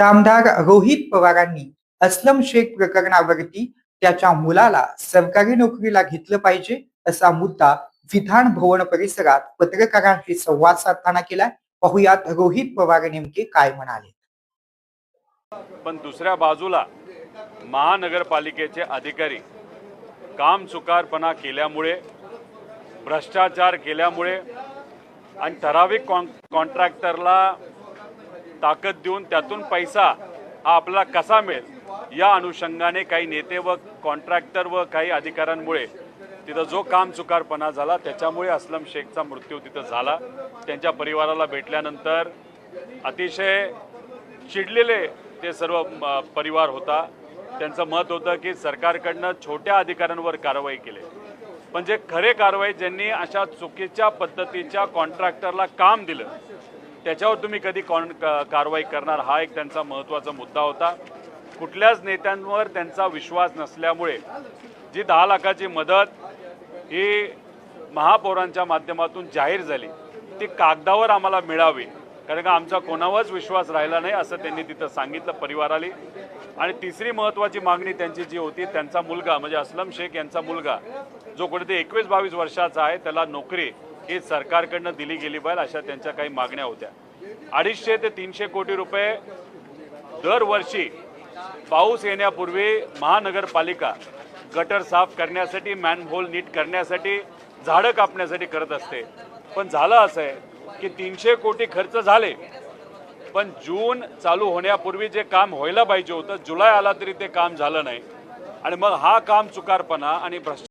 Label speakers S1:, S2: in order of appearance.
S1: आमदार रोहित पवारांनी अस्लम शेख प्रकरणावरती त्याच्या मुलाला सरकारी नोकरीला घेतलं पाहिजे असा मुद्दा विधान भवन परिसरात पत्रकारांशी संवाद साधताना केलाय. पाहुयात रोहित पवार नेमके काय म्हणाले.
S2: पण दुसऱ्या बाजूला महानगरपालिकेचे अधिकारी काम चुकारपणा केल्यामुळे, भ्रष्टाचार केल्यामुळे आणि ठराविक कॉन्ट्रॅक्टरला ताकद देऊन त्यातून पैसा हा आपल्याला कसा मिळेल या अनुषंगाने काही नेते व कॉन्ट्रॅक्टर व काही अधिकाऱ्यांमुळे तिथं जो काम चुकारपणा झाला त्याच्यामुळे अस्लम शेखचा मृत्यू तिथं झाला. त्यांच्या परिवाराला भेटल्यानंतर अतिशय चिडलेले ते सर्व परिवार होता. त्यांचं मत होतं की सरकारकडनं छोट्या अधिकाऱ्यांवर कारवाई केली, पण जे खरे कारवाई ज्यांनी अशा चुकीच्या पद्धतीच्या कॉन्ट्रॅक्टरला काम दिलं त्याच्यावर तुम्ही कधी कारवाई करणार, हा एक त्यांचा महत्त्वाचा मुद्दा होता. कुठल्याच नेत्यांवर त्यांचा विश्वास नसल्यामुळे जी 10 लाखाची मदत ही महापौरांच्या माध्यमातून जाहीर झाली ती कागदावर आम्हाला मिळावी, कारण का आमचा कोणावरच विश्वास राहिला नाही असं त्यांनी तिथं सांगितलं परिवाराला. आणि तिसरी महत्त्वाची मागणी त्यांची जी होती, त्यांचा मुलगा म्हणजे अस्लम शेख यांचा मुलगा जो कुठेतरी 21-22 वर्षाचा आहे त्याला नोकरी ही सरकारकडनं दिली गेली पाहिजे अशा त्यांच्या काही मागण्या होत्या. 250 ते 300 कोटी रुपये दरवर्षी पाऊस येण्यापूर्वी महानगरपालिका गटर साफ करण्यासाठी, मॅनहोल नीट करण्यासाठी, झाडं कापण्यासाठी करत असते. पण झालं असं आहे की 300 कोटी खर्च झाले, पण जून चालू होण्यापूर्वी जे काम व्हायला पाहिजे होतं जुलै आला तरी ते काम झालं नाही. आणि मग हा काम चुकारपणा आणि भ्रष्टाचार